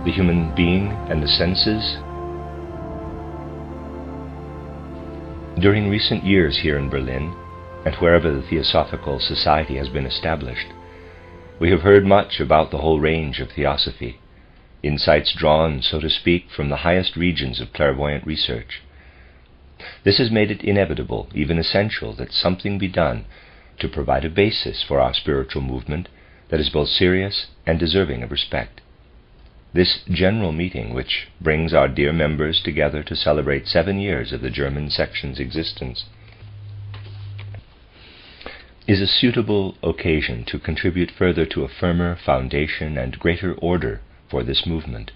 the human being and the senses. During recent years here in Berlin, and wherever the Theosophical Society has been established, we have heard much about the whole range of theosophy, insights drawn, so to speak, from the highest regions of clairvoyant research. This has made it inevitable, even essential, that something be done to provide a basis for our spiritual movement that is both serious and deserving of respect. This general meeting, which brings our dear members together to celebrate 7 years of the German section's existence, is a suitable occasion to contribute further to a firmer foundation and greater order for this movement.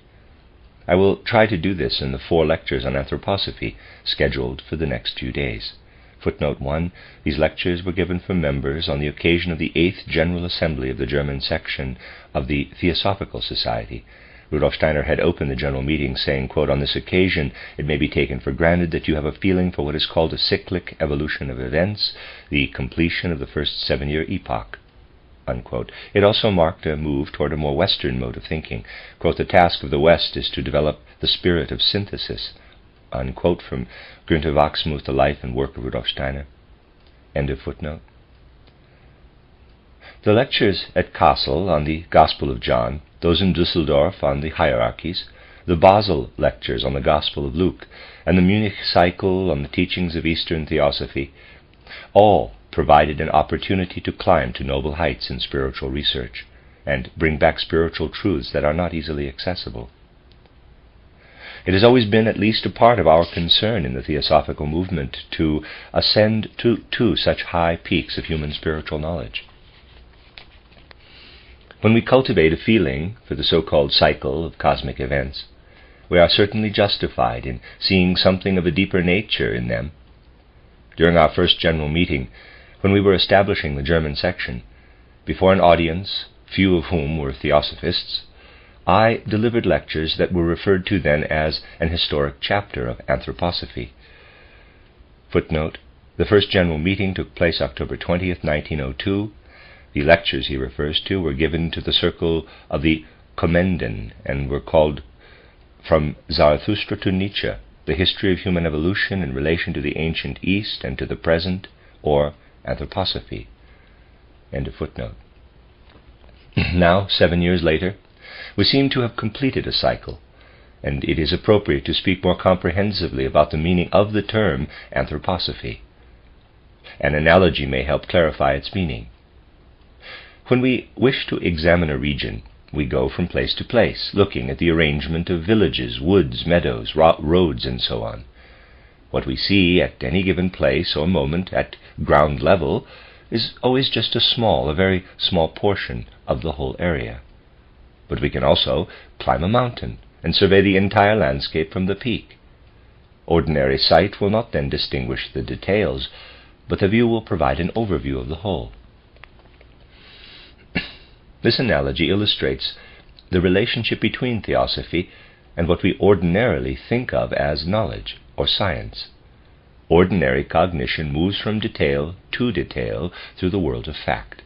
I will try to do this in the 4 lectures on anthroposophy scheduled for the next few days. Footnote 1. These lectures were given for members on the occasion of the 8th General Assembly of the German section of the Theosophical Society. Rudolf Steiner had opened the general meeting saying, quote, "On this occasion it may be taken for granted that you have a feeling for what is called a cyclic evolution of events, the completion of the first 7-year epoch." Unquote. It also marked a move toward a more Western mode of thinking. Quote, "The task of the West is to develop the spirit of synthesis." Unquote, from Günther Wachsmuth, The Life and Work of Rudolf Steiner. End of footnote. The lectures at Kassel on the Gospel of John, those in Düsseldorf on the hierarchies, the Basel lectures on the Gospel of Luke, and the Munich cycle on the teachings of Eastern Theosophy, all provided an opportunity to climb to noble heights in spiritual research and bring back spiritual truths that are not easily accessible. It has always been at least a part of our concern in the Theosophical movement to ascend to such high peaks of human spiritual knowledge. When we cultivate a feeling for the so-called cycle of cosmic events, we are certainly justified in seeing something of a deeper nature in them. During our first general meeting, when we were establishing the German section, before an audience, few of whom were theosophists, I delivered lectures that were referred to then as an historic chapter of anthroposophy. Footnote, the first general meeting took place October 20th, 1902. The lectures he refers to were given to the circle of the Kommenden and were called From Zarathustra to Nietzsche, the history of human evolution in relation to the ancient East and to the present, or anthroposophy. End of footnote. Now, 7 years later, we seem to have completed a cycle, and it is appropriate to speak more comprehensively about the meaning of the term anthroposophy. An analogy may help clarify its meaning. When we wish to examine a region, we go from place to place, looking at the arrangement of villages, woods, meadows, roads, and so on. What we see at any given place or moment at ground level is always just a very small portion of the whole area. But we can also climb a mountain and survey the entire landscape from the peak. Ordinary sight will not then distinguish the details, but the view will provide an overview of the whole. This analogy illustrates the relationship between theosophy and what we ordinarily think of as knowledge or science. Ordinary cognition moves from detail to detail through the world of fact.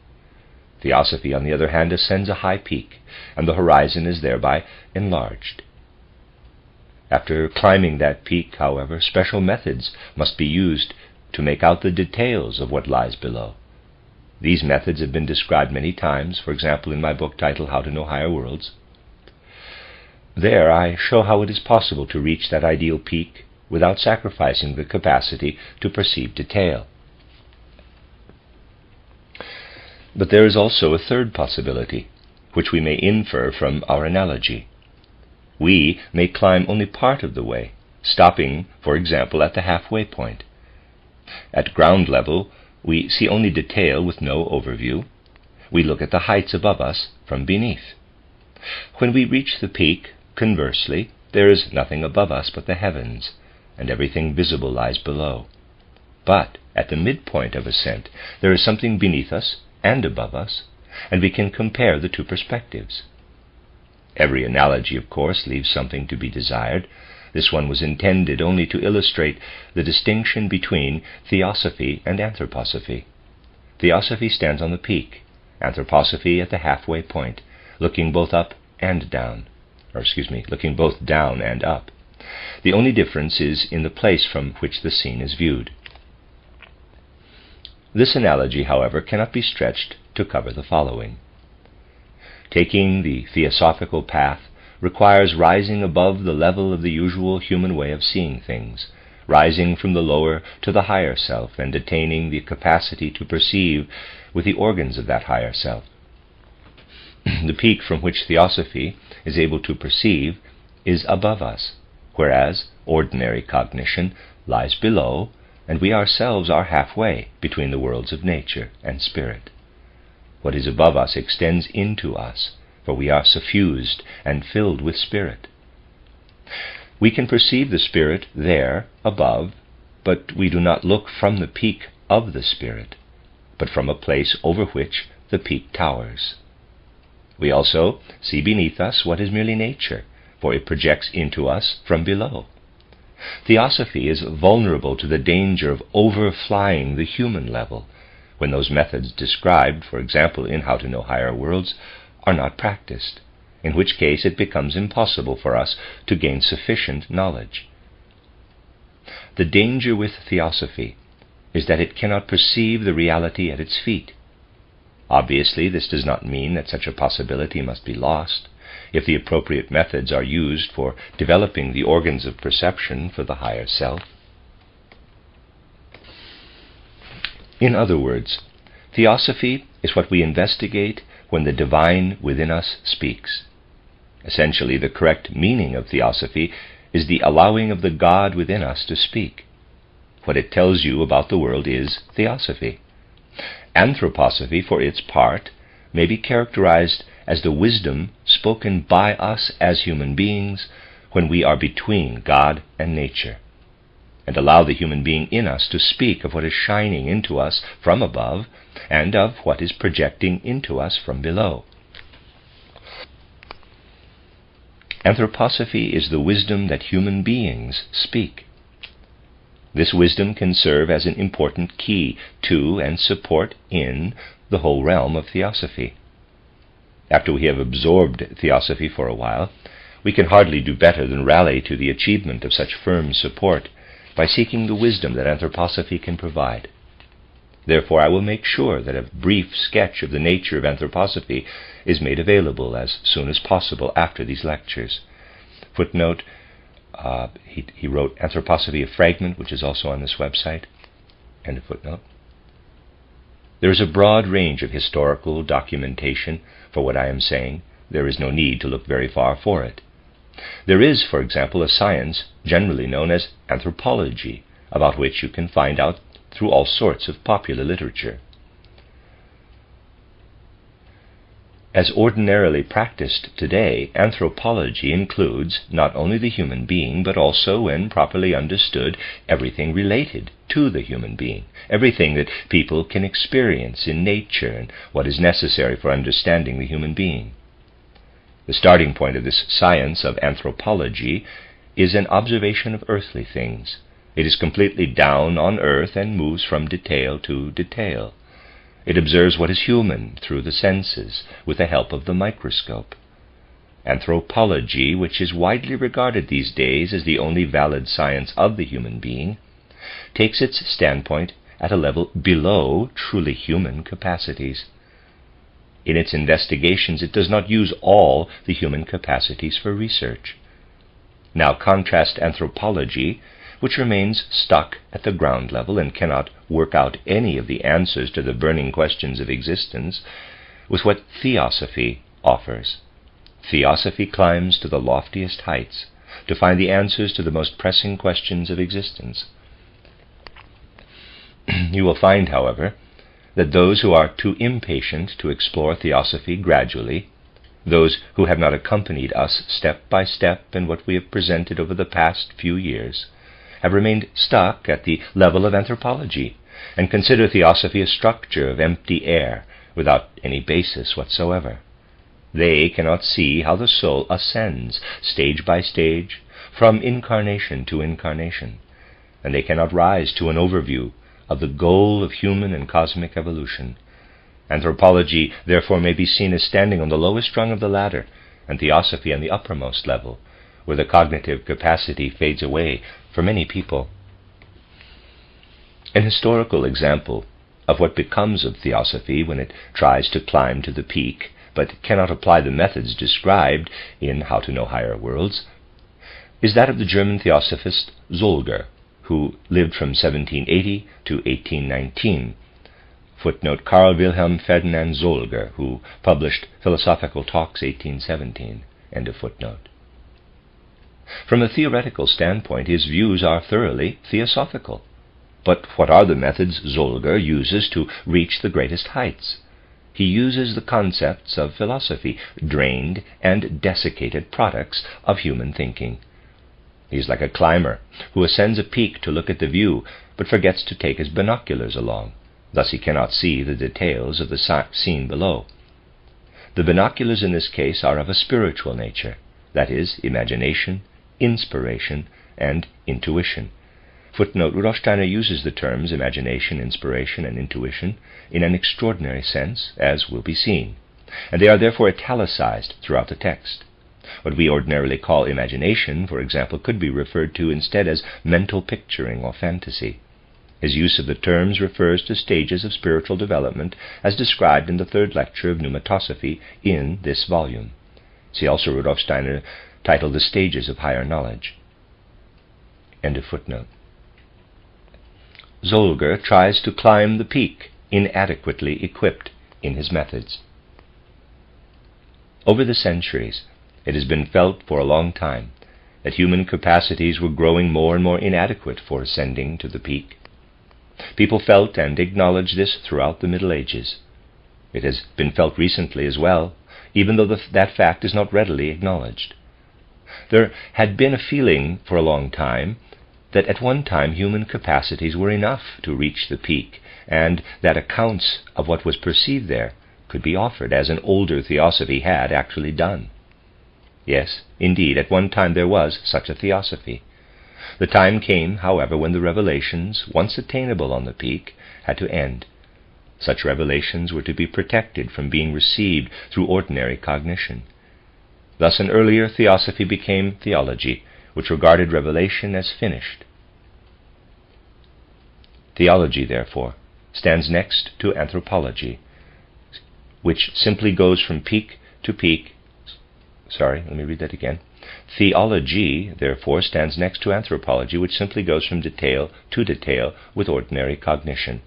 Theosophy, on the other hand, ascends a high peak, and the horizon is thereby enlarged. After climbing that peak, however, special methods must be used to make out the details of what lies below. These methods have been described many times, for example, in my book titled How to Know Higher Worlds. There I show how it is possible to reach that ideal peak without sacrificing the capacity to perceive detail. But there is also a third possibility, which we may infer from our analogy. We may climb only part of the way, stopping, for example, at the halfway point. At ground level, we see only detail with no overview. We look at the heights above us from beneath. When we reach the peak, conversely, there is nothing above us but the heavens, and everything visible lies below. But at the midpoint of ascent, there is something beneath us and above us, and we can compare the two perspectives. Every analogy, of course, leaves something to be desired. This one was intended only to illustrate the distinction between theosophy and anthroposophy. Theosophy stands on the peak, anthroposophy at the halfway point, looking both up and down. looking both down and up. The only difference is in the place from which the scene is viewed. This analogy, however, cannot be stretched to cover the following. Taking the theosophical path requires rising above the level of the usual human way of seeing things, rising from the lower to the higher self, and attaining the capacity to perceive with the organs of that higher self. The peak from which theosophy is able to perceive is above us, whereas ordinary cognition lies below, and we ourselves are halfway between the worlds of nature and spirit. What is above us extends into us, for we are suffused and filled with spirit. We can perceive the spirit there above, but we do not look from the peak of the spirit, but from a place over which the peak towers. We also see beneath us what is merely nature, for it projects into us from below. Theosophy is vulnerable to the danger of overflying the human level, when those methods described, for example, in How to Know Higher Worlds, are not practiced, in which case it becomes impossible for us to gain sufficient knowledge. The danger with theosophy is that it cannot perceive the reality at its feet. Obviously, this does not mean that such a possibility must be lost if the appropriate methods are used for developing the organs of perception for the higher self. In other words, theosophy is what we investigate when the divine within us speaks. Essentially, the correct meaning of theosophy is the allowing of the God within us to speak. What it tells you about the world is theosophy. Anthroposophy, for its part, may be characterized as the wisdom spoken by us as human beings when we are between God and nature, and allow the human being in us to speak of what is shining into us from above and of what is projecting into us from below. Anthroposophy is the wisdom that human beings speak. This wisdom can serve as an important key to and support in the whole realm of theosophy. After we have absorbed theosophy for a while, we can hardly do better than rally to the achievement of such firm support by seeking the wisdom that anthroposophy can provide. Therefore, I will make sure that a brief sketch of the nature of anthroposophy is made available as soon as possible after these lectures. Footnote, he wrote Anthroposophy, a Fragment, which is also on this website. End of footnote. There is a broad range of historical documentation for what I am saying. There is no need to look very far for it. There is, for example, a science generally known as anthropology, about which you can find out through all sorts of popular literature. As ordinarily practiced today, anthropology includes not only the human being, but also, when properly understood, everything related to the human being, everything that people can experience in nature and what is necessary for understanding the human being. The starting point of this science of anthropology is an observation of earthly things. It is completely down on earth and moves from detail to detail. It observes what is human through the senses with the help of the microscope. Anthropology, which is widely regarded these days as the only valid science of the human being, takes its standpoint at a level below truly human capacities. In its investigations, it does not use all the human capacities for research. Now contrast anthropology, which remains stuck at the ground level and cannot work out any of the answers to the burning questions of existence, with what theosophy offers. Theosophy climbs to the loftiest heights to find the answers to the most pressing questions of existence. You will find, however, that those who are too impatient to explore theosophy gradually, those who have not accompanied us step by step in what we have presented over the past few years, have remained stuck at the level of anthropology and consider theosophy a structure of empty air without any basis whatsoever. They cannot see how the soul ascends stage by stage from incarnation to incarnation, and they cannot rise to an overview of the goal of human and cosmic evolution. Anthropology, therefore, may be seen as standing on the lowest rung of the ladder and theosophy on the uppermost level, where the cognitive capacity fades away for many people. An historical example of what becomes of theosophy when it tries to climb to the peak, but cannot apply the methods described in How to Know Higher Worlds, is that of the German theosophist Solger, who lived from 1780 to 1819. Footnote, Carl Wilhelm Ferdinand Solger, who published Philosophical Talks 1817. End of footnote. From a theoretical standpoint, his views are thoroughly theosophical. But what are the methods Solger uses to reach the greatest heights? He uses the concepts of philosophy, drained and desiccated products of human thinking. He is like a climber who ascends a peak to look at the view, but forgets to take his binoculars along. Thus he cannot see the details of the scene below. The binoculars in this case are of a spiritual nature, that is, imagination, inspiration, and intuition. Footnote, Rudolf Steiner uses the terms imagination, inspiration, and intuition in an extraordinary sense, as will be seen, and they are therefore italicized throughout the text. What we ordinarily call imagination, for example, could be referred to instead as mental picturing or fantasy. His use of the terms refers to stages of spiritual development as described in the third lecture of Pneumatosophy in this volume. See also Rudolf Steiner, titled The Stages of Higher Knowledge. End of footnote. Solger tries to climb the peak, inadequately equipped in his methods. Over the centuries, it has been felt for a long time that human capacities were growing more and more inadequate for ascending to the peak. People felt and acknowledged this throughout the Middle Ages. It has been felt recently as well, even though that fact is not readily acknowledged. There had been a feeling for a long time that at one time human capacities were enough to reach the peak, and that accounts of what was perceived there could be offered, as an older theosophy had actually done. Yes, indeed, at one time there was such a theosophy. The time came, however, when the revelations, once attainable on the peak, had to end. Such revelations were to be protected from being received through ordinary cognition. Thus an earlier theosophy became theology, which regarded revelation as finished. Theology, therefore, stands next to anthropology, which simply goes from peak to peak. Theology, therefore, stands next to anthropology, which simply goes from detail to detail with ordinary cognition.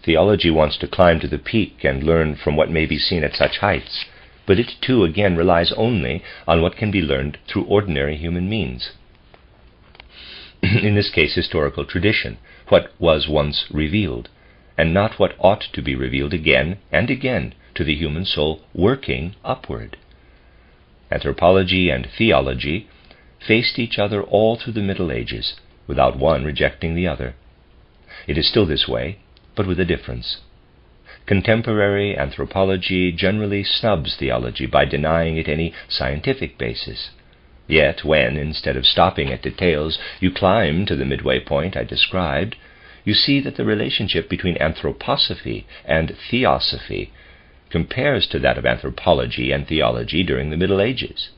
Theology wants to climb to the peak and learn from what may be seen at such heights, but it too again relies only on what can be learned through ordinary human means. In this case, historical tradition, what was once revealed, and not what ought to be revealed again and again to the human soul working upward. Anthropology and theology faced each other all through the Middle Ages, without one rejecting the other. It is still this way, but with a difference. Contemporary anthropology generally snubs theology by denying it any scientific basis. Yet when, instead of stopping at details, you climb to the midway point I described, you see that the relationship between anthroposophy and theosophy compares to that of anthropology and theology during the Middle Ages.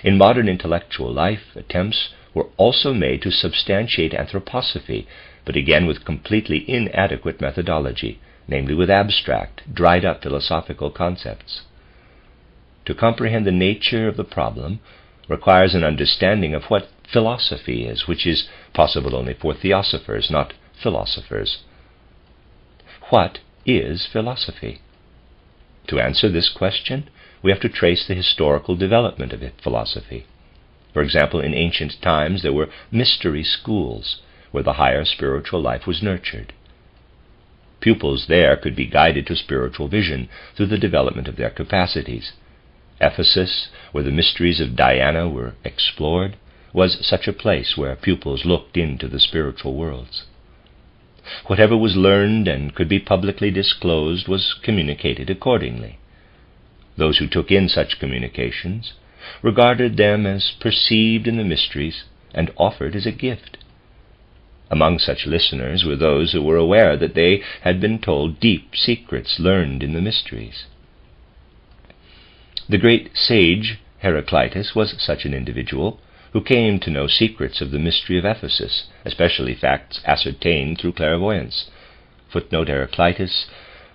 In modern intellectual life, attempts were also made to substantiate anthroposophy, but again with completely inadequate methodology, namely with abstract, dried-up philosophical concepts. To comprehend the nature of the problem requires an understanding of what philosophy is, which is possible only for theosophers, not philosophers. What is philosophy? To answer this question, we have to trace the historical development of philosophy. For example, in ancient times there were mystery schools where the higher spiritual life was nurtured. Pupils there could be guided to spiritual vision through the development of their capacities. Ephesus, where the mysteries of Diana were explored, was such a place where pupils looked into the spiritual worlds. Whatever was learned and could be publicly disclosed was communicated accordingly. Those who took in such communications regarded them as perceived in the mysteries and offered as a gift. Among such listeners were those who were aware that they had been told deep secrets learned in the mysteries. The great sage Heraclitus was such an individual, who came to know secrets of the mystery of Ephesus, especially facts ascertained through clairvoyance. Footnote: Heraclitus,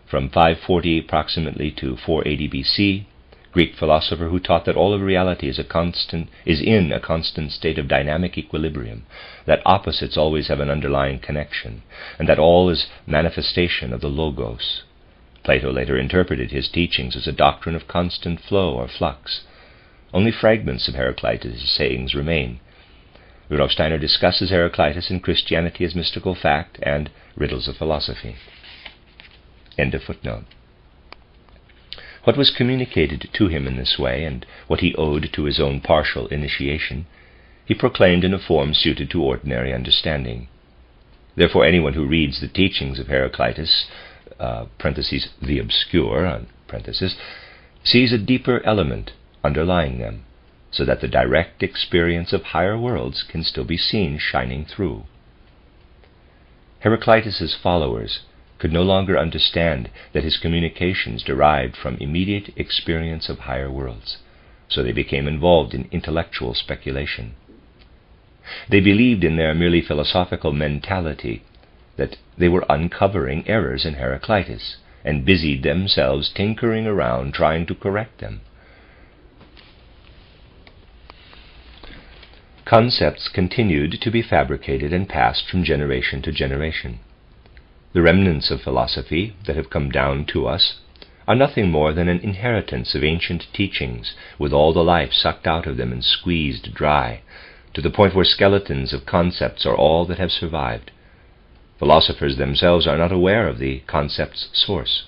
from 540 approximately to 480 BC, Greek philosopher who taught that all of reality is in a constant state of dynamic equilibrium, that opposites always have an underlying connection, and that all is manifestation of the Logos. Plato later interpreted his teachings as a doctrine of constant flow or flux. Only fragments of Heraclitus' sayings remain. Rudolf Steiner discusses Heraclitus in Christianity as Mystical Fact and Riddles of Philosophy. End of footnote. What was communicated to him in this way, and what he owed to his own partial initiation, he proclaimed in a form suited to ordinary understanding. Therefore anyone who reads the teachings of Heraclitus, the obscure, sees a deeper element underlying them, so that the direct experience of higher worlds can still be seen shining through. Heraclitus's followers could no longer understand that his communications derived from immediate experience of higher worlds, so they became involved in intellectual speculation. They believed in their merely philosophical mentality that they were uncovering errors in Heraclitus, and busied themselves tinkering around trying to correct them. Concepts continued to be fabricated and passed from generation to generation. The remnants of philosophy that have come down to us are nothing more than an inheritance of ancient teachings, with all the life sucked out of them and squeezed dry, to the point where skeletons of concepts are all that have survived. Philosophers themselves are not aware of the concept's source.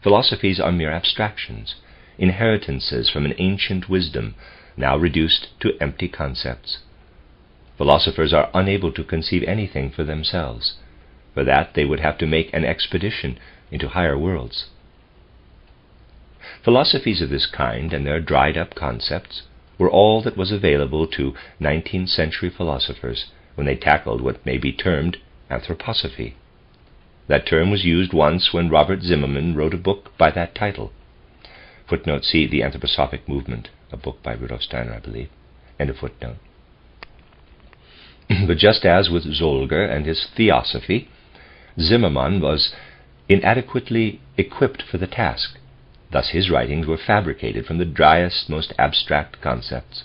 Philosophies are mere abstractions, inheritances from an ancient wisdom, now reduced to empty concepts. Philosophers are unable to conceive anything for themselves. For that they would have to make an expedition into higher worlds. Philosophies of this kind and their dried-up concepts were all that was available to 19th century philosophers when they tackled what may be termed anthroposophy. That term was used once when Robert Zimmermann wrote a book by that title. Footnote: see The Anthroposophic Movement, a book by Rudolf Steiner, I believe. End of footnote. But just as with Zolger and his theosophy, Zimmermann was inadequately equipped for the task. Thus his writings were fabricated from the driest, most abstract concepts.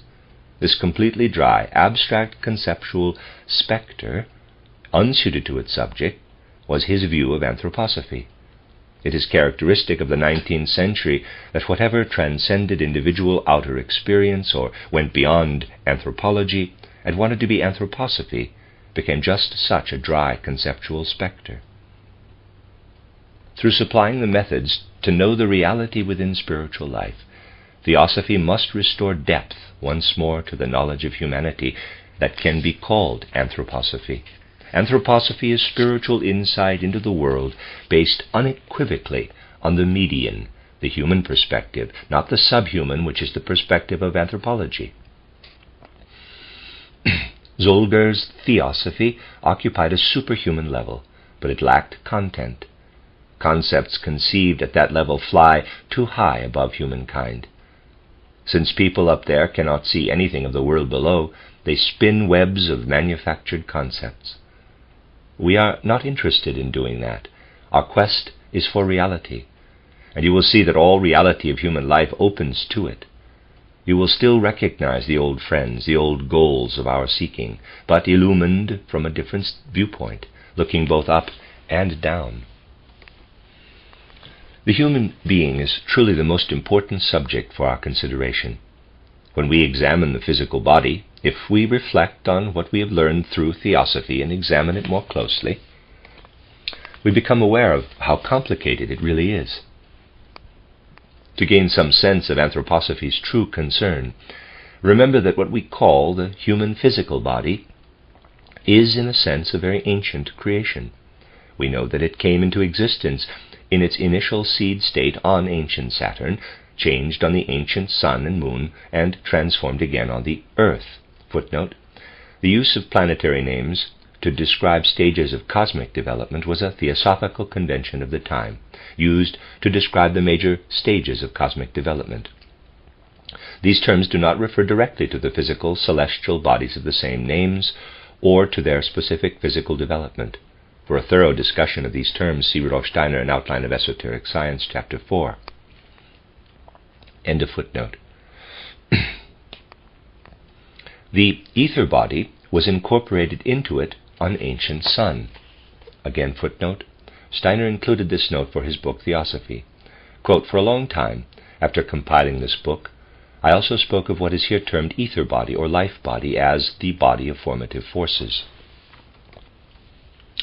This completely dry, abstract conceptual spectre, unsuited to its subject, was his view of anthroposophy. It is characteristic of the 19th century that whatever transcended individual outer experience or went beyond anthropology and wanted to be anthroposophy became just such a dry conceptual spectre. Through supplying the methods to know the reality within spiritual life, theosophy must restore depth once more to the knowledge of humanity that can be called anthroposophy. Anthroposophy is spiritual insight into the world based unequivocally on the median, the human perspective, not the subhuman, which is the perspective of anthropology. Zolger's theosophy occupied a superhuman level, but it lacked content. Concepts conceived at that level fly too high above humankind. Since people up there cannot see anything of the world below, they spin webs of manufactured concepts. We are not interested in doing that. Our quest is for reality, and you will see that all reality of human life opens to it. You will still recognize the old friends, the old goals of our seeking, but illumined from a different viewpoint, looking both up and down. The human being is truly the most important subject for our consideration. When we examine the physical body, if we reflect on what we have learned through theosophy and examine it more closely, we become aware of how complicated it really is. To gain some sense of anthroposophy's true concern, remember that what we call the human physical body is, in a sense, a very ancient creation. We know that it came into existence in its initial seed state on ancient Saturn, changed on the ancient sun and moon, and transformed again on the Earth. Footnote: the use of planetary names to describe stages of cosmic development was a theosophical convention of the time, used to describe the major stages of cosmic development. These terms do not refer directly to the physical celestial bodies of the same names or to their specific physical development. For a thorough discussion of these terms, see Rudolf Steiner, An Outline of Esoteric Science, Chapter 4. End of footnote. The ether body was incorporated into it on ancient sun. Again footnote. Steiner included this note for his book Theosophy. Quote, for a long time, after compiling this book, I also spoke of what is here termed ether body or life body as the body of formative forces.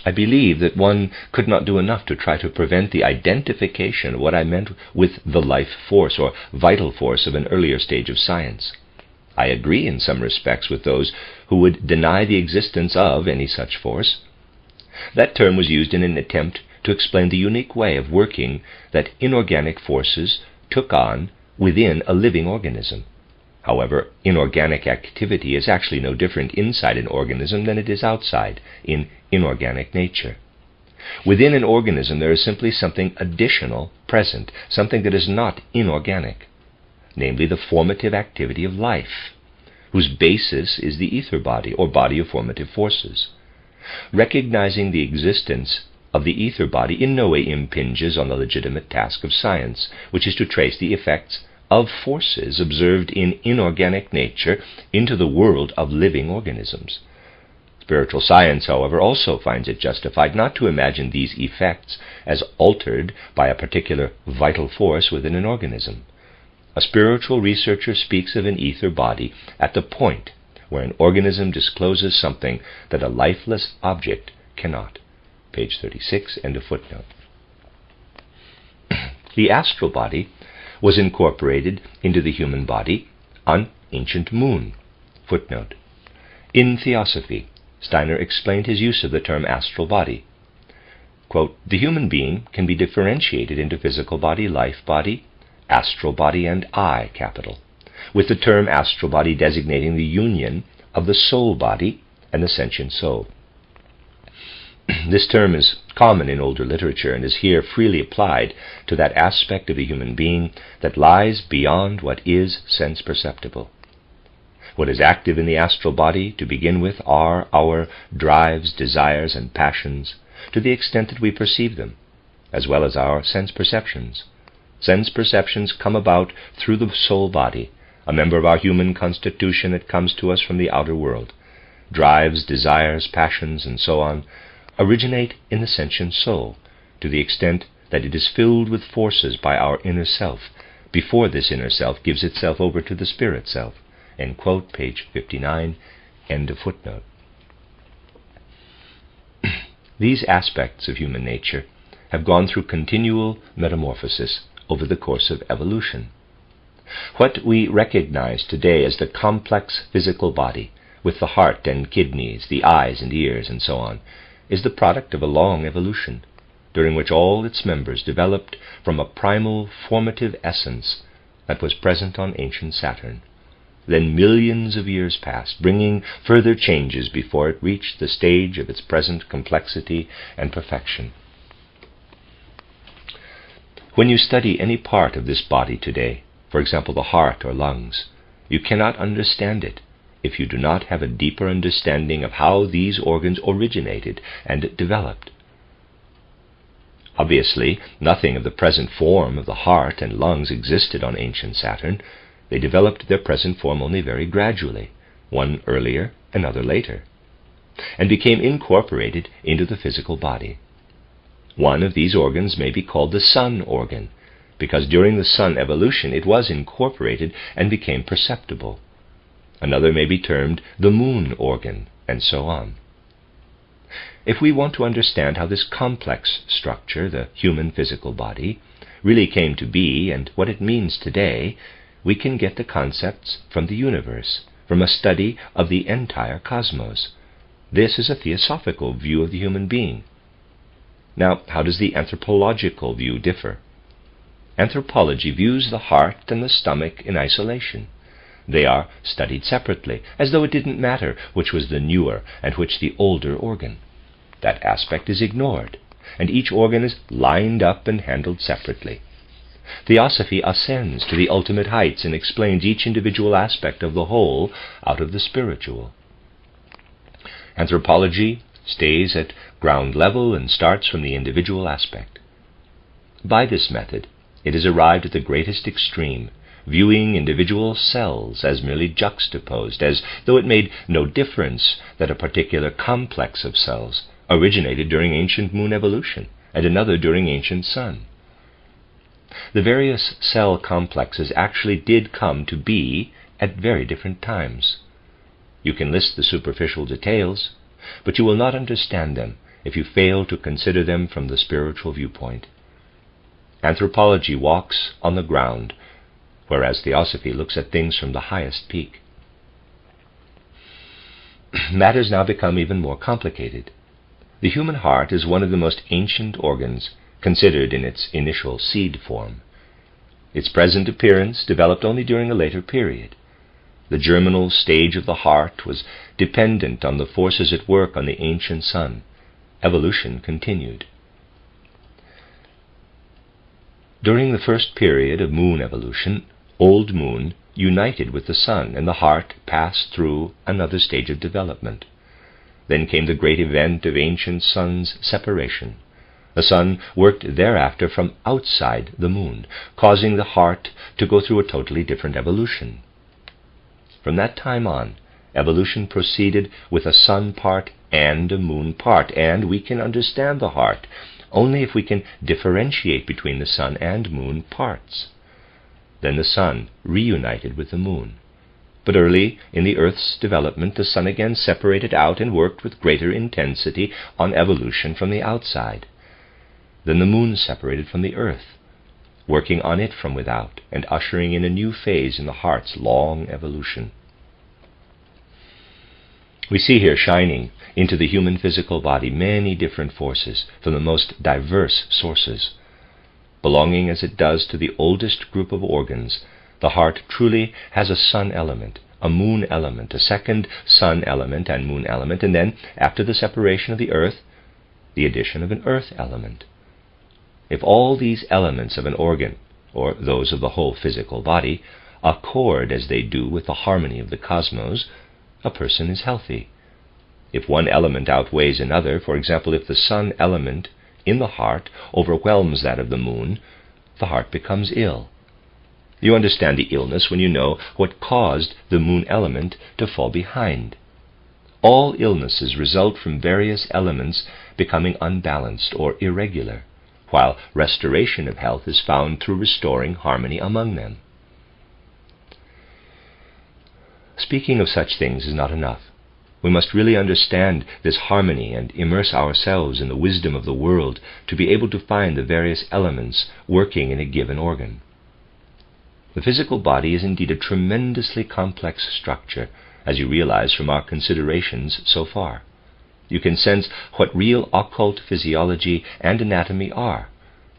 I believe that one could not do enough to try to prevent the identification of what I meant with the life force or vital force of an earlier stage of science. I agree in some respects with those who would deny the existence of any such force. That term was used in an attempt to explain the unique way of working that inorganic forces took on within a living organism. However, inorganic activity is actually no different inside an organism than it is outside in inorganic nature. Within an organism there is simply something additional present, something that is not inorganic, namely the formative activity of life, whose basis is the ether body or body of formative forces. Recognizing the existence of the ether body in no way impinges on the legitimate task of science, which is to trace the effects of forces observed in inorganic nature into the world of living organisms. Spiritual science, however, also finds it justified not to imagine these effects as altered by a particular vital force within an organism. A spiritual researcher speaks of an ether body at the point where an organism discloses something that a lifeless object cannot. Page 36, end of footnote. The astral body was incorporated into the human body on ancient moon. Footnote. In Theosophy, Steiner explained his use of the term astral body. Quote, the human being can be differentiated into physical body, life body, astral body, and I, capital, with the term astral body designating the union of the soul body and the sentient soul. This term is common in older literature and is here freely applied to that aspect of the human being that lies beyond what is sense perceptible. What is active in the astral body, to begin with, are our drives, desires, and passions, to the extent that we perceive them, as well as our sense perceptions. Sense perceptions come about through the soul body, a member of our human constitution that comes to us from the outer world. Drives, desires, passions, and so on originate in the sentient soul, to the extent that it is filled with forces by our inner self, before this inner self gives itself over to the spirit self. End quote, page 59, end of footnote. These aspects of human nature have gone through continual metamorphosis over the course of evolution. What we recognize today as the complex physical body, with the heart and kidneys, the eyes and ears, and so on, is the product of a long evolution, during which all its members developed from a primal formative essence that was present on ancient Saturn. Then millions of years passed, bringing further changes before it reached the stage of its present complexity and perfection. When you study any part of this body today, for example the heart or lungs, you cannot understand it if you do not have a deeper understanding of how these organs originated and developed. Obviously, nothing of the present form of the heart and lungs existed on ancient Saturn. They developed their present form only very gradually, one earlier, another later, and became incorporated into the physical body. One of these organs may be called the sun organ, because during the sun evolution it was incorporated and became perceptible. Another may be termed the moon organ, and so on. If we want to understand how this complex structure, the human physical body, really came to be and what it means today, we can get the concepts from the universe, from a study of the entire cosmos. This is a theosophical view of the human being. Now, how does the anthropological view differ? Anthropology views the heart and the stomach in isolation. They are studied separately, as though it didn't matter which was the newer and which the older organ. That aspect is ignored, and each organ is lined up and handled separately. Theosophy ascends to the ultimate heights and explains each individual aspect of the whole out of the spiritual. Anthropology stays at ground level and starts from the individual aspect. By this method, it is arrived at the greatest extreme, viewing individual cells as merely juxtaposed, as though it made no difference that a particular complex of cells originated during ancient moon evolution and another during ancient sun. The various cell complexes actually did come to be at very different times. You can list the superficial details, but you will not understand them if you fail to consider them from the spiritual viewpoint. Anthropology walks on the ground, whereas Theosophy looks at things from the highest peak. Matters now become even more complicated. The human heart is one of the most ancient organs, considered in its initial seed form. Its present appearance developed only during a later period. The germinal stage of the heart was dependent on the forces at work on the ancient sun. Evolution continued. During the first period of moon evolution, old moon united with the sun, and the heart passed through another stage of development. Then came the great event of ancient sun's separation. The sun worked thereafter from outside the moon, causing the heart to go through a totally different evolution. From that time on, evolution proceeded with a sun part and a moon part, and we can understand the heart only if we can differentiate between the sun and moon parts. Then the sun reunited with the moon. But early in the Earth's development, the sun again separated out and worked with greater intensity on evolution from the outside. Then the moon separated from the Earth, working on it from without and ushering in a new phase in the heart's long evolution. We see here shining into the human physical body many different forces from the most diverse sources. Belonging as it does to the oldest group of organs, the heart truly has a sun element, a moon element, a second sun element and moon element, and then, after the separation of the earth, the addition of an earth element. If all these elements of an organ, or those of the whole physical body, accord as they do with the harmony of the cosmos, a person is healthy. If one element outweighs another, for example, if the sun element in the heart overwhelms that of the moon, the heart becomes ill. You understand the illness when you know what caused the moon element to fall behind. All illnesses result from various elements becoming unbalanced or irregular, while restoration of health is found through restoring harmony among them. Speaking of such things is not enough. We must really understand this harmony and immerse ourselves in the wisdom of the world to be able to find the various elements working in a given organ. The physical body is indeed a tremendously complex structure, as you realize from our considerations so far. You can sense what real occult physiology and anatomy are,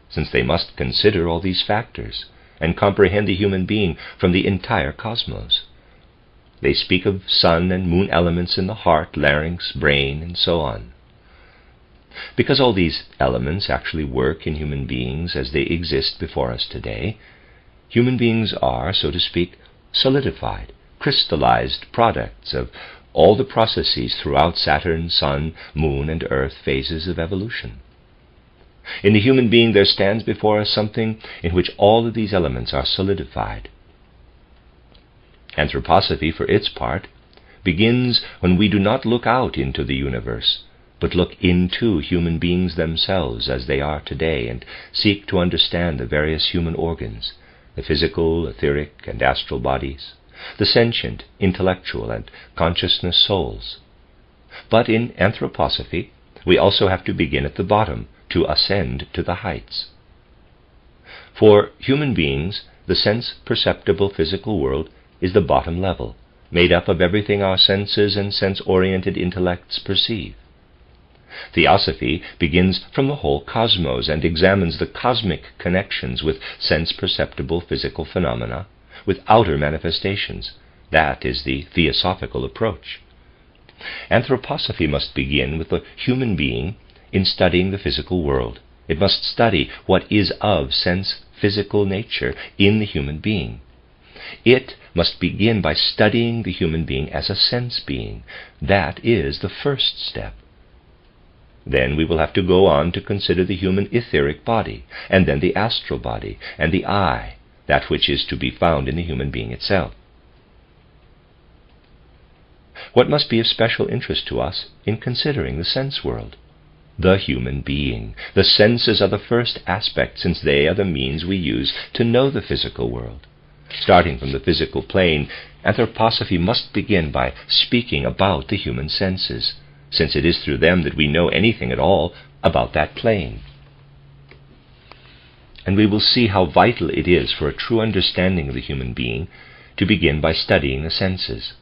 since they must consider all these factors and comprehend the human being from the entire cosmos. They speak of sun and moon elements in the heart, larynx, brain, and so on. Because all these elements actually work in human beings as they exist before us today, human beings are, so to speak, solidified, crystallized products of all the processes throughout Saturn, Sun, Moon, and Earth phases of evolution. In the human being there stands before us something in which all of these elements are solidified. Anthroposophy, for its part, begins when we do not look out into the universe, but look into human beings themselves as they are today and seek to understand the various human organs, the physical, etheric, and astral bodies, the sentient, intellectual, and consciousness souls. But in anthroposophy, we also have to begin at the bottom to ascend to the heights. For human beings, the sense-perceptible physical world is the bottom level, made up of everything our senses and sense-oriented intellects perceive. Theosophy begins from the whole cosmos and examines the cosmic connections with sense-perceptible physical phenomena, with outer manifestations, That is the theosophical approach. Anthroposophy must begin with the human being in studying the physical world. It must study what is of sense-physical nature in the human being. It must begin by studying the human being as a sense being. That is the first step. Then we will have to go on to consider the human etheric body, and then the astral body, and the I, that which is to be found in the human being itself. What must be of special interest to us in considering the sense world? The human being. The senses are the first aspect, since they are the means we use to know the physical world. Starting from the physical plane, anthroposophy must begin by speaking about the human senses, since it is through them that we know anything at all about that plane. And we will see how vital it is for a true understanding of the human being to begin by studying the senses.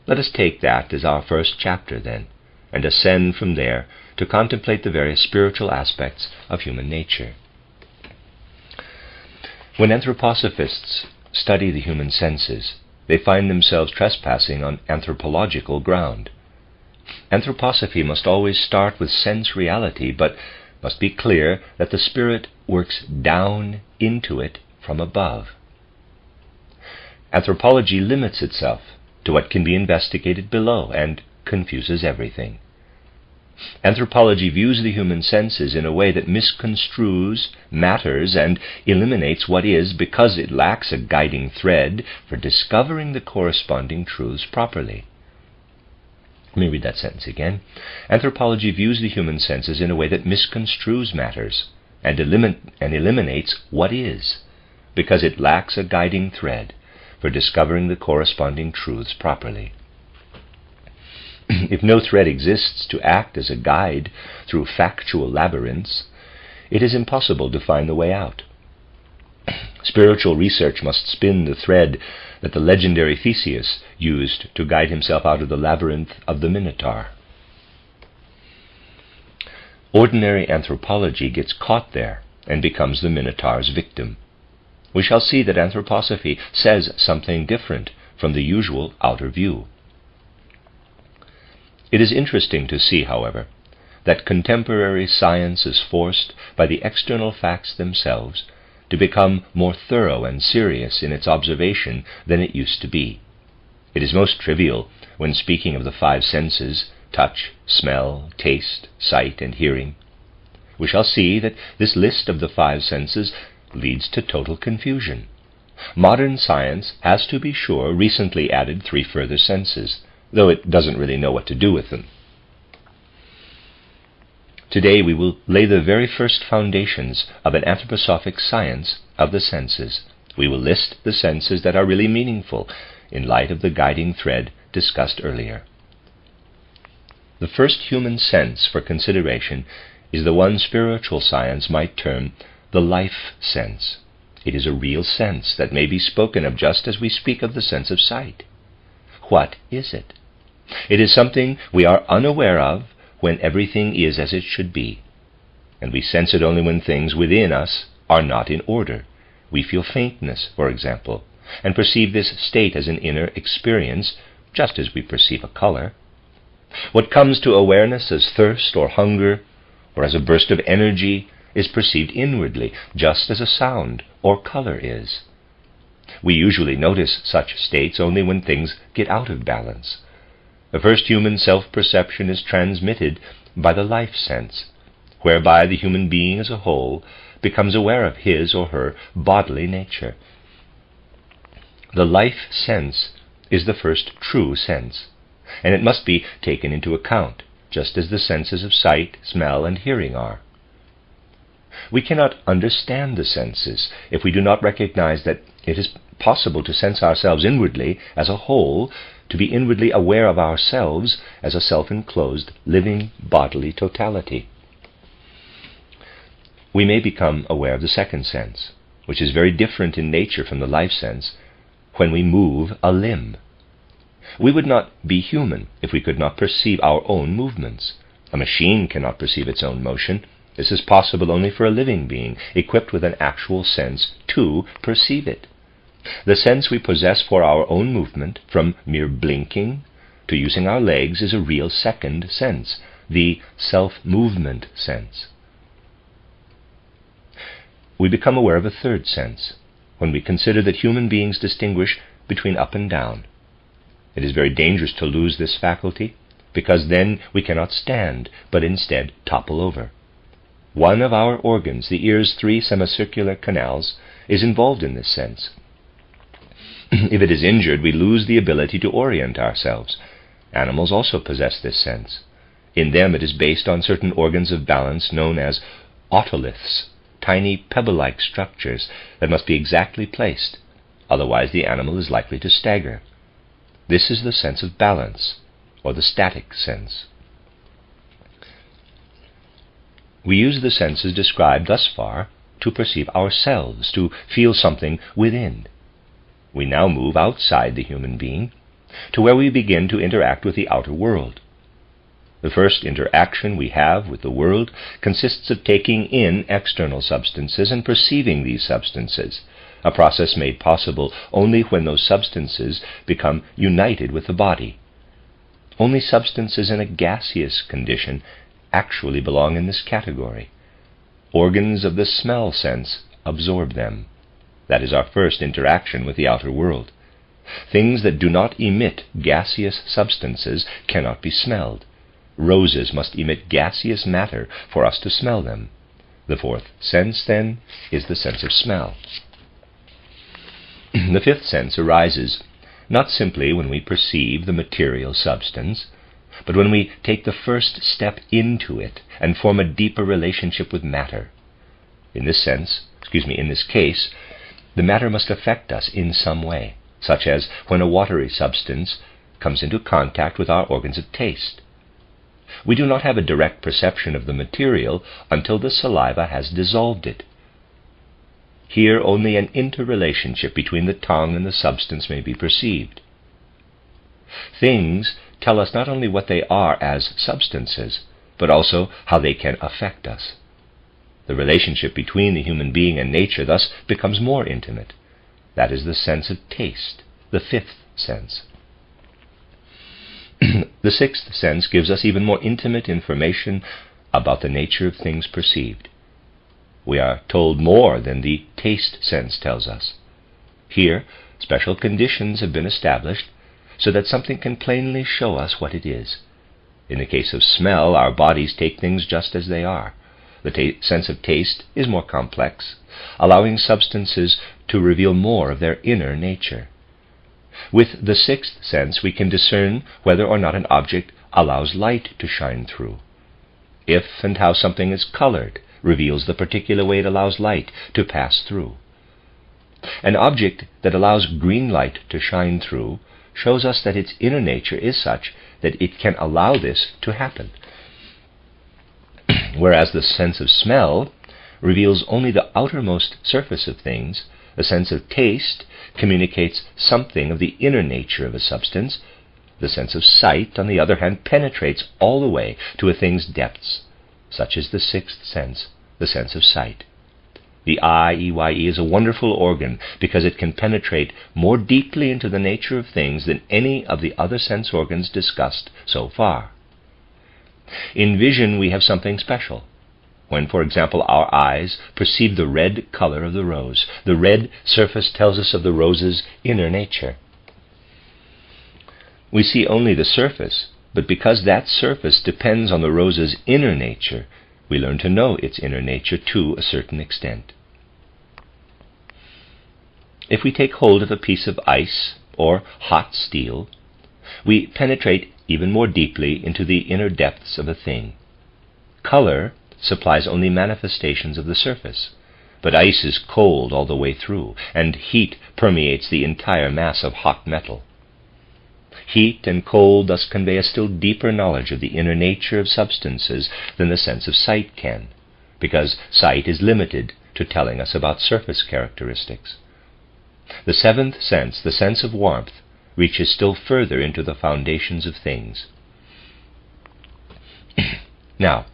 Let us take that as our first chapter, then, and ascend from there to contemplate the various spiritual aspects of human nature. When anthroposophists study the human senses, they find themselves trespassing on anthropological ground. Anthroposophy must always start with sense reality, but must be clear that the spirit works down into it from above. Anthropology limits itself to what can be investigated below and confuses everything. Anthropology views the human senses in a way that misconstrues matters and eliminates what is, because it lacks a guiding thread for discovering the corresponding truths properly. Let me read that sentence again. Anthropology views the human senses in a way that misconstrues matters and eliminates what is, because it lacks a guiding thread for discovering the corresponding truths properly. If no thread exists to act as a guide through factual labyrinths, it is impossible to find the way out. Spiritual research must spin the thread that the legendary Theseus used to guide himself out of the labyrinth of the Minotaur. Ordinary anthropology gets caught there and becomes the Minotaur's victim. We shall see that anthroposophy says something different from the usual outer view. It is interesting to see, however, that contemporary science is forced by the external facts themselves to become more thorough and serious in its observation than it used to be. It is most trivial when speaking of the five senses, touch, smell, taste, sight, and hearing. We shall see that this list of the five senses leads to total confusion. Modern science has, to be sure, recently added 3 further senses, though it doesn't really know what to do with them. Today we will lay the very first foundations of an anthroposophic science of the senses. We will list the senses that are really meaningful in light of the guiding thread discussed earlier. The first human sense for consideration is the one spiritual science might term the life sense. It is a real sense that may be spoken of just as we speak of the sense of sight. What is it? It is something we are unaware of when everything is as it should be, and we sense it only when things within us are not in order. We feel faintness, for example, and perceive this state as an inner experience, just as we perceive a color. What comes to awareness as thirst or hunger, or as a burst of energy, is perceived inwardly, just as a sound or color is. We usually notice such states only when things get out of balance. The first human self-perception is transmitted by the life sense, whereby the human being as a whole becomes aware of his or her bodily nature. The life sense is the first true sense, and it must be taken into account, just as the senses of sight, smell, and hearing are. We cannot understand the senses if we do not recognize that it is possible to sense ourselves inwardly as a whole, to be inwardly aware of ourselves as a self-enclosed, living, bodily totality. We may become aware of the second sense, which is very different in nature from the life sense, when we move a limb. We would not be human if we could not perceive our own movements. A machine cannot perceive its own motion. This is possible only for a living being, equipped with an actual sense to perceive it. The sense we possess for our own movement, from mere blinking to using our legs, is a real second sense, the self-movement sense. We become aware of a third sense when we consider that human beings distinguish between up and down. It is very dangerous to lose this faculty, because then we cannot stand, but instead topple over. One of our organs, the ear's 3 semicircular canals, is involved in this sense. If it is injured, we lose the ability to orient ourselves. Animals also possess this sense. In them it is based on certain organs of balance known as otoliths, tiny pebble-like structures that must be exactly placed, otherwise the animal is likely to stagger. This is the sense of balance, or the static sense. We use the senses described thus far to perceive ourselves, to feel something within. We now move outside the human being, to where we begin to interact with the outer world. The first interaction we have with the world consists of taking in external substances and perceiving these substances, a process made possible only when those substances become united with the body. Only substances in a gaseous condition actually belong in this category. Organs of the smell sense absorb them. That is our first interaction with the outer world. Things that do not emit gaseous substances cannot be smelled. Roses must emit gaseous matter for us to smell them. The fourth sense, then, is the sense of smell. The fifth sense arises not simply when we perceive the material substance, but when we take the first step into it and form a deeper relationship with matter. In this case, the matter must affect us in some way, such as when a watery substance comes into contact with our organs of taste. We do not have a direct perception of the material until the saliva has dissolved it. Here only an interrelationship between the tongue and the substance may be perceived. Things tell us not only what they are as substances, but also how they can affect us. The relationship between the human being and nature thus becomes more intimate. That is the sense of taste, the fifth sense. The sixth sense gives us even more intimate information about the nature of things perceived. We are told more than the taste sense tells us. Here, special conditions have been established so that something can plainly show us what it is. In the case of smell, our bodies take things just as they are. The sense of taste is more complex, allowing substances to reveal more of their inner nature. With the sixth sense, we can discern whether or not an object allows light to shine through. If and how something is colored reveals the particular way it allows light to pass through. An object that allows green light to shine through shows us that its inner nature is such that it can allow this to happen. Whereas the sense of smell reveals only the outermost surface of things, the sense of taste communicates something of the inner nature of a substance. The sense of sight, on the other hand, penetrates all the way to a thing's depths. Such is the sixth sense, the sense of sight. The eye, EYE, is a wonderful organ because it can penetrate more deeply into the nature of things than any of the other sense organs discussed so far. In vision we have something special. When, for example, our eyes perceive the red color of the rose, the red surface tells us of the rose's inner nature. We see only the surface, but because that surface depends on the rose's inner nature, we learn to know its inner nature to a certain extent. If we take hold of a piece of ice or hot steel, we penetrate even more deeply into the inner depths of a thing. Color supplies only manifestations of the surface, but ice is cold all the way through, and heat permeates the entire mass of hot metal. Heat and cold thus convey a still deeper knowledge of the inner nature of substances than the sense of sight can, because sight is limited to telling us about surface characteristics. The seventh sense, the sense of warmth, reaches still further into the foundations of things. Now,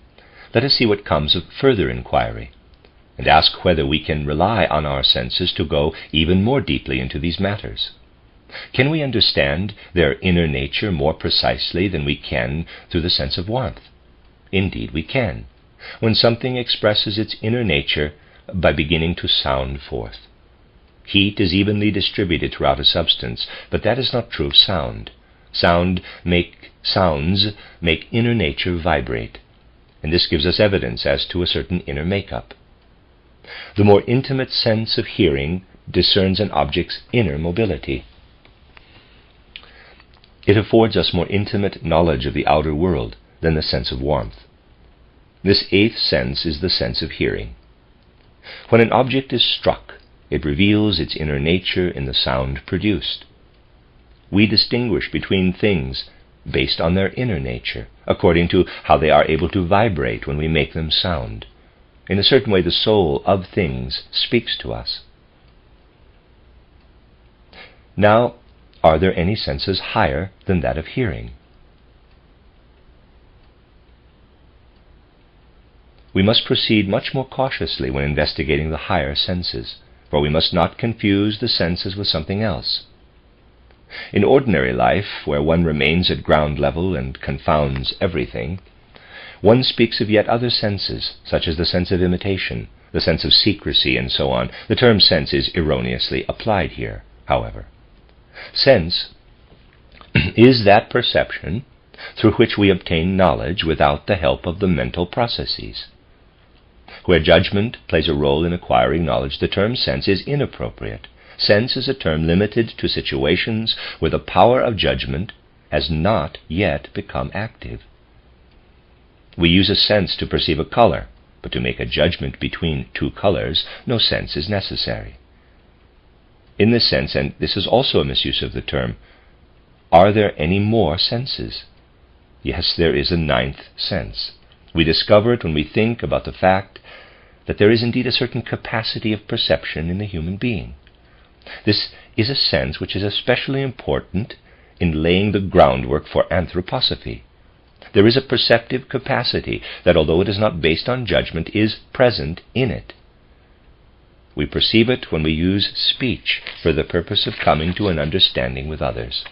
let us see what comes of further inquiry. and ask whether we can rely on our senses to go even more deeply into these matters. Can we understand their inner nature more precisely than we can through the sense of warmth? Indeed, we can, when something expresses its inner nature by beginning to sound forth. Heat is evenly distributed throughout a substance, but that is not true of sound. Sounds make inner nature vibrate, and this gives us evidence as to a certain inner makeup. The more intimate sense of hearing discerns an object's inner mobility. It affords us more intimate knowledge of the outer world than the sense of warmth. This eighth sense is the sense of hearing. When an object is struck, it reveals its inner nature in the sound produced. We distinguish between things based on their inner nature, according to how they are able to vibrate when we make them sound. In a certain way, the soul of things speaks to us. Now, are there any senses higher than that of hearing? We must proceed much more cautiously when investigating the higher senses, for we must not confuse the senses with something else. In ordinary life, where one remains at ground level and confounds everything, one speaks of yet other senses, such as the sense of imitation, the sense of secrecy, and so on. The term sense is erroneously applied here, however. Sense is that perception through which we obtain knowledge without the help of the mental processes. Where judgment plays a role in acquiring knowledge, the term sense is inappropriate. Sense is a term limited to situations where the power of judgment has not yet become active. We use a sense to perceive a color, but to make a judgment between two colors, no sense is necessary. In this sense, and this is also a misuse of the term, are there any more senses? Yes, there is a ninth sense. We discover it when we think about the fact that there is indeed a certain capacity of perception in the human being. This is a sense which is especially important in laying the groundwork for anthroposophy. There is a perceptive capacity that, although it is not based on judgment, is present in it. We perceive it when we use speech for the purpose of coming to an understanding with others.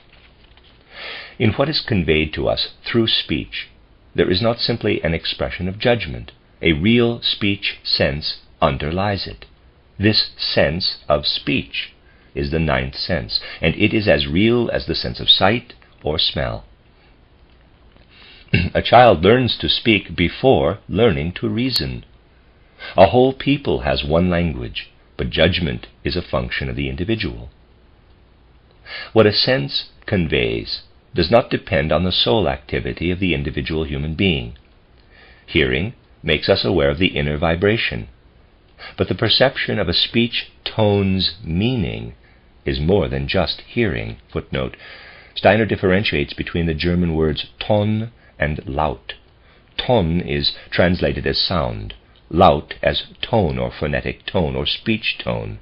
In what is conveyed to us through speech, there is not simply an expression of judgment. A real speech sense underlies it. This sense of speech is the ninth sense, and it is as real as the sense of sight or smell. A child learns to speak before learning to reason. A whole people has one language, but judgment is a function of the individual. What a sense conveys does not depend on the soul activity of the individual human being. Hearing makes us aware of the inner vibration, but the perception of a speech tone's meaning is more than just hearing. Footnote: Steiner differentiates between the German words Ton and Laut. Ton is translated as sound, Laut as tone or phonetic tone or speech tone.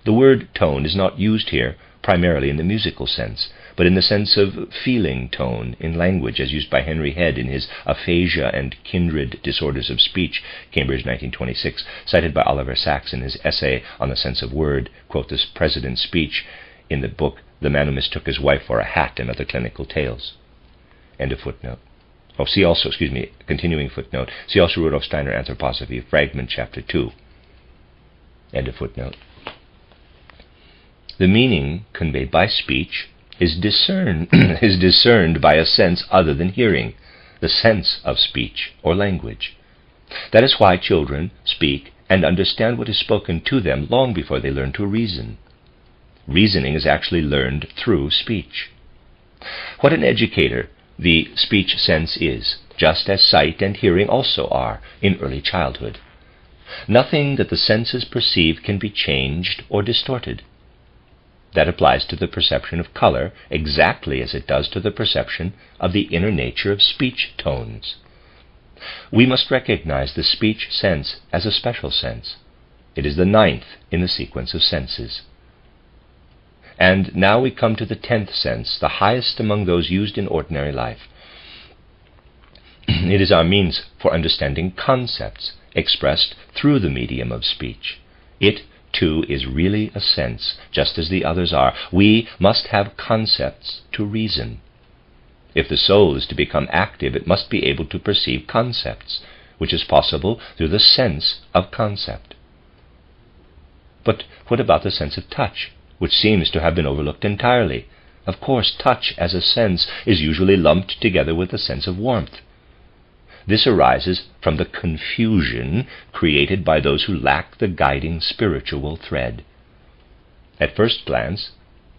The word tone is not used here primarily in the musical sense, but in the sense of feeling tone in language, as used by Henry Head in his Aphasia and Kindred Disorders of Speech, Cambridge 1926, cited by Oliver Sacks in his essay on the sense of word, quote, "This President's Speech," in the book The Man Who Mistook His Wife for a Hat and Other Clinical Tales. End of footnote. Continuing footnote. See also Rudolf Steiner, Anthroposophy, Fragment, Chapter 2. End of footnote. The meaning conveyed by speech is discerned by a sense other than hearing, the sense of speech or language. That is why children speak and understand what is spoken to them long before they learn to reason. Reasoning is actually learned through speech. What an educator the speech sense is, just as sight and hearing also are in early childhood. Nothing that the senses perceive can be changed or distorted. That applies to the perception of color exactly as it does to the perception of the inner nature of speech tones. We must recognize the speech sense as a special sense. It is the ninth in the sequence of senses. And now we come to the 10th sense, the highest among those used in ordinary life. It is our means for understanding concepts expressed through the medium of speech. It, too, is really a sense, just as the others are. We must have concepts to reason. If the soul is to become active, it must be able to perceive concepts, which is possible through the sense of concept. But what about the sense of touch, which seems to have been overlooked entirely? Of course, touch as a sense is usually lumped together with the sense of warmth. This arises from the confusion created by those who lack the guiding spiritual thread. At first glance,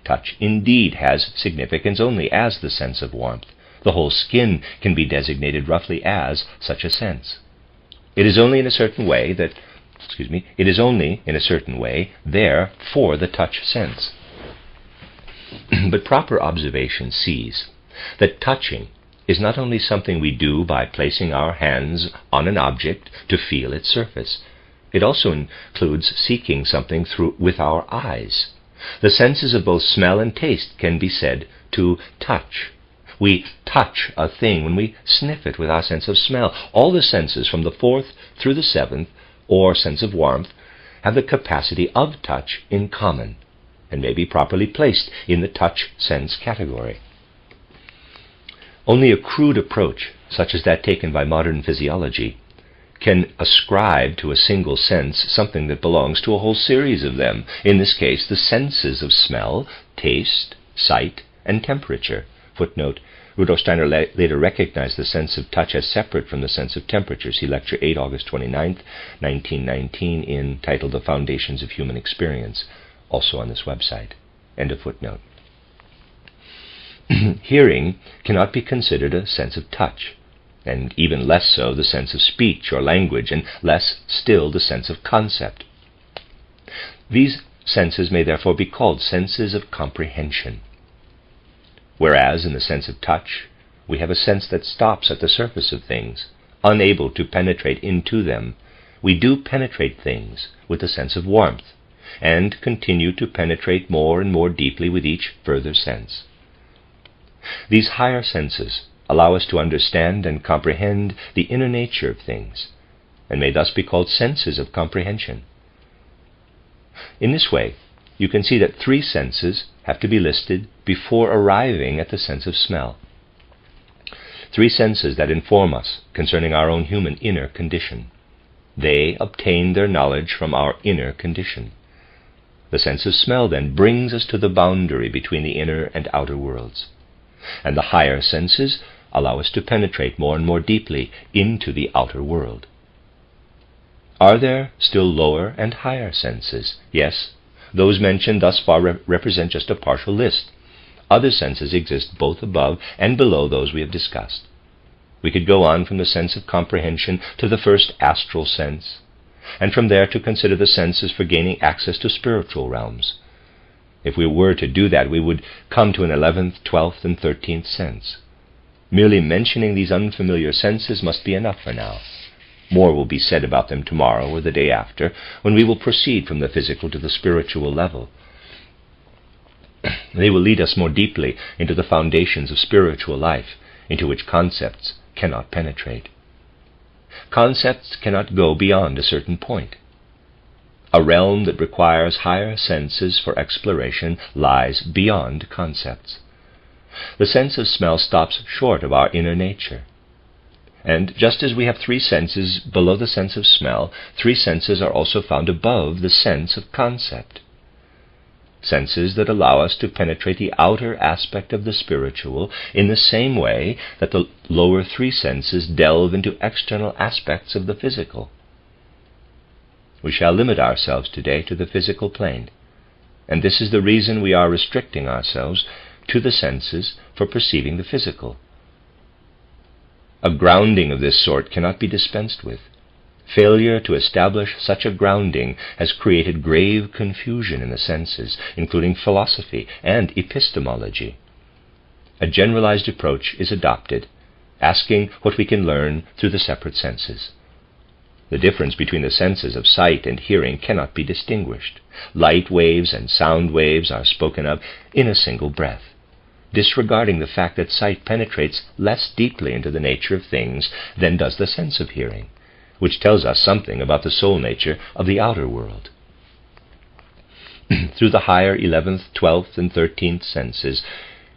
touch indeed has significance only as the sense of warmth. The whole skin can be designated roughly as such a sense. It is only in a certain way there for the touch sense. But proper observation sees that touching is not only something we do by placing our hands on an object to feel its surface. It also includes seeking something with our eyes. The senses of both smell and taste can be said to touch. We touch a thing when we sniff it with our sense of smell. All the senses from the fourth through the seventh, or sense of warmth, have the capacity of touch in common, and may be properly placed in the touch sense category. Only a crude approach, such as that taken by modern physiology, can ascribe to a single sense something that belongs to a whole series of them, in this case the senses of smell, taste, sight, and temperature. Footnote: Rudolf Steiner later recognized the sense of touch as separate from the sense of temperature. See Lecture 8, August 29, 1919, entitled The Foundations of Human Experience, also on this website. End of footnote. Hearing cannot be considered a sense of touch, and even less so the sense of speech or language, and less still the sense of concept. These senses may therefore be called senses of comprehension. Whereas in the sense of touch, we have a sense that stops at the surface of things, unable to penetrate into them, we do penetrate things with a sense of warmth, and continue to penetrate more and more deeply with each further sense. These higher senses allow us to understand and comprehend the inner nature of things, and may thus be called senses of comprehension. In this way, you can see that three senses have to be listed before arriving at the sense of smell. Three senses that inform us concerning our own human inner condition. They obtain their knowledge from our inner condition. The sense of smell then brings us to the boundary between the inner and outer worlds. And the higher senses allow us to penetrate more and more deeply into the outer world. Are there still lower and higher senses? Yes, those mentioned thus far represent just a partial list. Other senses exist both above and below those we have discussed. We could go on from the sense of comprehension to the first astral sense, and from there to consider the senses for gaining access to spiritual realms. If we were to do that, we would come to an 11th, 12th, and 13th sense. Merely mentioning these unfamiliar senses must be enough for now. More will be said about them tomorrow or the day after, when we will proceed from the physical to the spiritual level. They will lead us more deeply into the foundations of spiritual life, into which concepts cannot penetrate. Concepts cannot go beyond a certain point. A realm that requires higher senses for exploration lies beyond concepts. The sense of smell stops short of our inner nature. And just as we have three senses below the sense of smell, three senses are also found above the sense of concept. Senses that allow us to penetrate the outer aspect of the spiritual in the same way that the lower three senses delve into external aspects of the physical. We shall limit ourselves today to the physical plane, and this is the reason we are restricting ourselves to the senses for perceiving the physical. A grounding of this sort cannot be dispensed with. Failure to establish such a grounding has created grave confusion in the senses, including philosophy and epistemology. A generalized approach is adopted, asking what we can learn through the separate senses. The difference between the senses of sight and hearing cannot be distinguished. Light waves and sound waves are spoken of in a single breath, disregarding the fact that sight penetrates less deeply into the nature of things than does the sense of hearing, which tells us something about the soul nature of the outer world. Through the higher 11th, 12th, and 13th senses,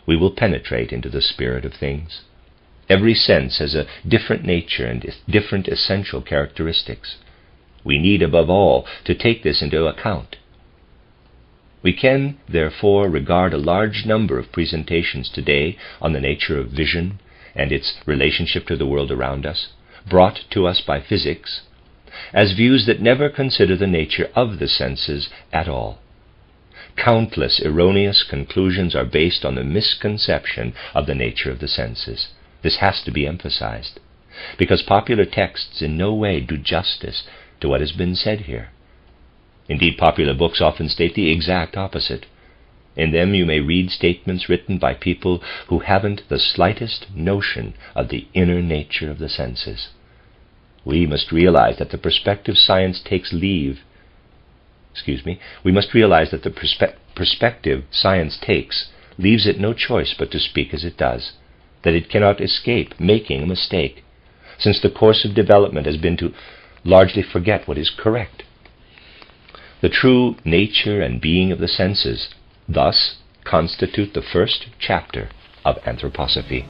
we will penetrate into the spirit of things. Every sense has a different nature and different essential characteristics. We need, above all, to take this into account. We can, therefore, regard a large number of presentations today on the nature of vision and its relationship to the world around us, brought to us by physics, as views that never consider the nature of the senses at all. Countless erroneous conclusions are based on the misconception of the nature of the senses. This has to be emphasized, because popular texts in no way do justice to what has been said here. Indeed, popular books often state the exact opposite. In them you may read statements written by people who haven't the slightest notion of the inner nature of the senses. We must realize that the perspective science takes leave. We must realize that the perspective science takes leaves it no choice but to speak as it does, that it cannot escape making a mistake, since the course of development has been to largely forget what is correct. The true nature and being of the senses thus constitute the first chapter of anthroposophy.